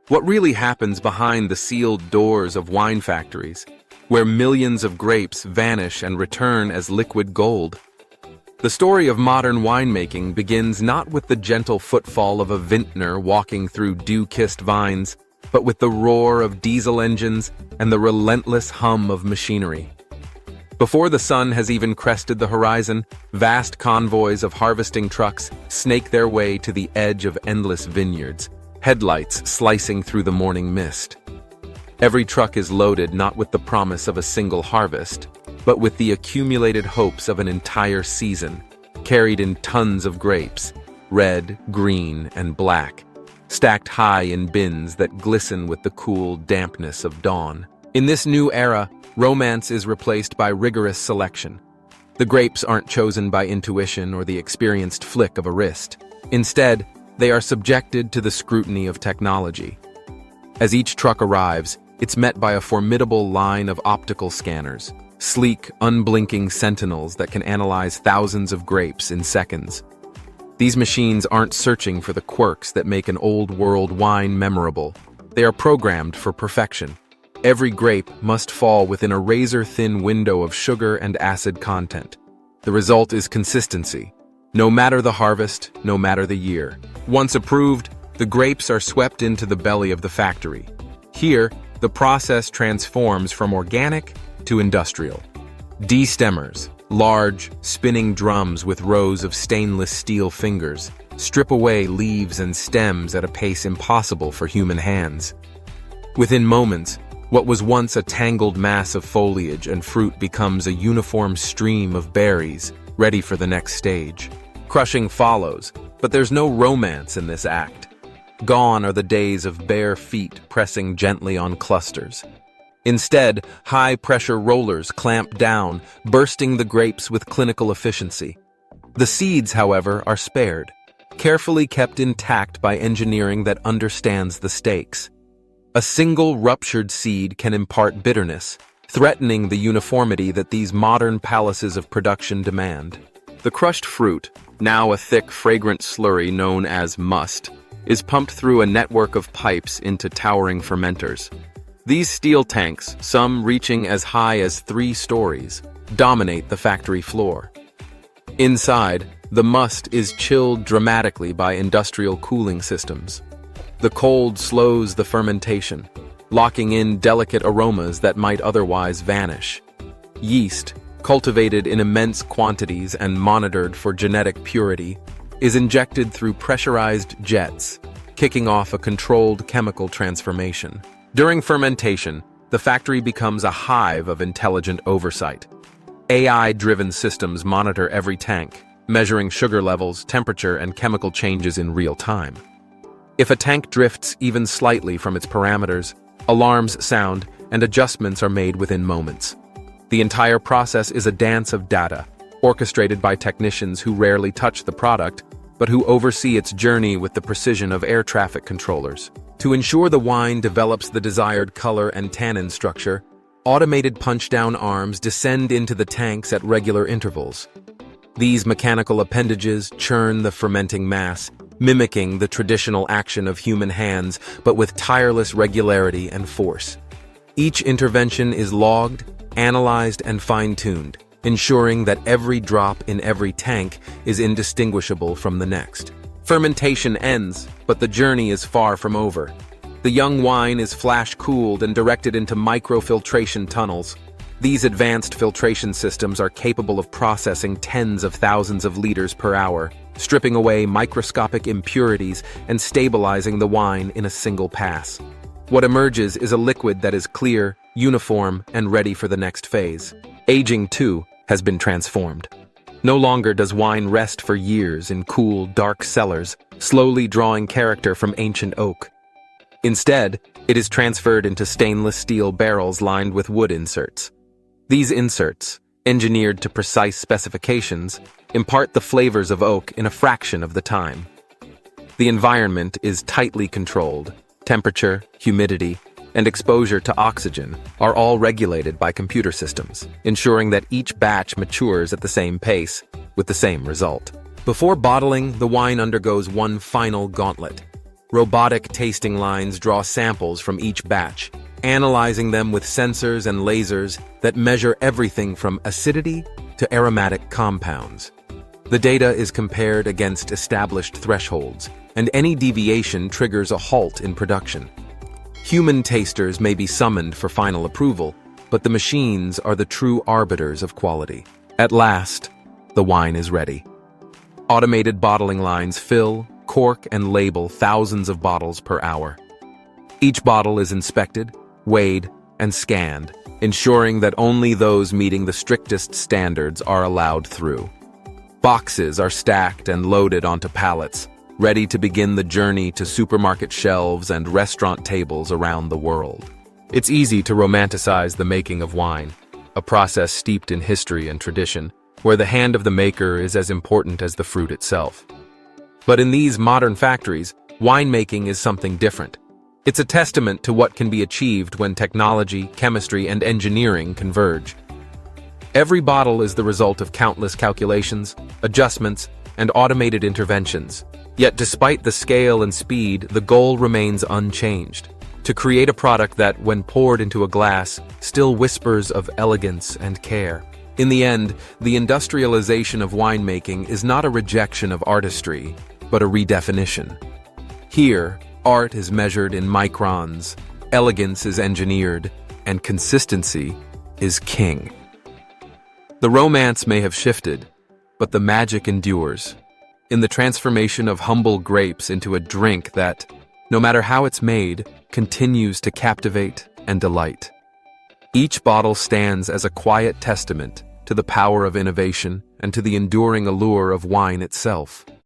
What really happens behind the sealed doors of wine factories, where millions of grapes vanish and return as liquid gold? The story of modern winemaking begins not with the gentle footfall of a vintner walking through dew-kissed vines, but with the roar of diesel engines and the relentless hum of machinery. Before the sun has even crested the horizon, vast convoys of harvesting trucks snake their way to the edge of endless vineyards, headlights slicing through the morning mist. Every truck is loaded not with the promise of a single harvest, but with the accumulated hopes of an entire season, carried in tons of grapes, red, green, and black, stacked high in bins that glisten with the cool dampness of dawn. In this new era, romance is replaced by rigorous selection. The grapes aren't chosen by intuition or the experienced flick of a wrist. Instead, they are subjected to the scrutiny of technology. As each truck arrives, it's met by a formidable line of optical scanners, sleek, unblinking sentinels that can analyze thousands of grapes in seconds. These machines aren't searching for the quirks that make an old-world wine memorable. They are programmed for perfection. Every grape must fall within a razor-thin window of sugar and acid content. The result is consistency. No matter the harvest, no matter the year. Once approved, the grapes are swept into the belly of the factory. Here, the process transforms from organic to industrial. Destemmers, large, spinning drums with rows of stainless steel fingers, strip away leaves and stems at a pace impossible for human hands. Within moments, what was once a tangled mass of foliage and fruit becomes a uniform stream of berries, ready for the next stage. Crushing follows, but there's no romance in this act. Gone are the days of bare feet pressing gently on clusters. Instead, high-pressure rollers clamp down, bursting the grapes with clinical efficiency. The seeds, however, are spared, carefully kept intact by engineering that understands the stakes. A single ruptured seed can impart bitterness, threatening the uniformity that these modern palaces of production demand. The crushed fruit, now a thick, fragrant slurry known as must, is pumped through a network of pipes into towering fermenters. These steel tanks, some reaching as high as 3 stories, dominate the factory floor. Inside, the must is chilled dramatically by industrial cooling systems. The cold slows the fermentation, locking in delicate aromas that might otherwise vanish. Yeast, cultivated in immense quantities and monitored for genetic purity, is injected through pressurized jets, kicking off a controlled chemical transformation. During fermentation, the factory becomes a hive of intelligent oversight. AI-driven systems monitor every tank, measuring sugar levels, temperature, and chemical changes in real time. If a tank drifts even slightly from its parameters, alarms sound and adjustments are made within moments. The entire process is a dance of data, orchestrated by technicians who rarely touch the product, but who oversee its journey with the precision of air traffic controllers. To ensure the wine develops the desired color and tannin structure, automated punch-down arms descend into the tanks at regular intervals. These mechanical appendages churn the fermenting mass, mimicking the traditional action of human hands, but with tireless regularity and force. Each intervention is logged, analyzed, and fine-tuned, ensuring that every drop in every tank is indistinguishable from the next. Fermentation ends, but the journey is far from over. The young wine is flash-cooled and directed into microfiltration tunnels. These advanced filtration systems are capable of processing tens of thousands of liters per hour, stripping away microscopic impurities and stabilizing the wine in a single pass. What emerges is a liquid that is clear, uniform, and ready for the next phase. Aging, too, has been transformed. No longer does wine rest for years in cool, dark cellars, slowly drawing character from ancient oak. Instead, it is transferred into stainless steel barrels lined with wood inserts. These inserts, engineered to precise specifications, impart the flavors of oak in a fraction of the time. The environment is tightly controlled. Temperature, humidity, and exposure to oxygen are all regulated by computer systems, ensuring that each batch matures at the same pace, with the same result. Before bottling, the wine undergoes one final gauntlet. Robotic tasting lines draw samples from each batch, analyzing them with sensors and lasers that measure everything from acidity to aromatic compounds. The data is compared against established thresholds, and any deviation triggers a halt in production. Human tasters may be summoned for final approval, but the machines are the true arbiters of quality. At last, the wine is ready. Automated bottling lines fill, cork, and label thousands of bottles per hour. Each bottle is inspected, weighed, and scanned, ensuring that only those meeting the strictest standards are allowed through. Boxes are stacked and loaded onto pallets, ready to begin the journey to supermarket shelves and restaurant tables around the world. It's easy to romanticize the making of wine, a process steeped in history and tradition, where the hand of the maker is as important as the fruit itself. But in these modern factories, winemaking is something different. It's a testament to what can be achieved when technology, chemistry, and engineering converge. Every bottle is the result of countless calculations, adjustments, and automated interventions. Yet despite the scale and speed, the goal remains unchanged: to create a product that, when poured into a glass, still whispers of elegance and care. In the end, the industrialization of winemaking is not a rejection of artistry, but a redefinition. Here, art is measured in microns, elegance is engineered, and consistency is king. The romance may have shifted, but the magic endures, in the transformation of humble grapes into a drink that, no matter how it's made, continues to captivate and delight. Each bottle stands as a quiet testament to the power of innovation and to the enduring allure of wine itself.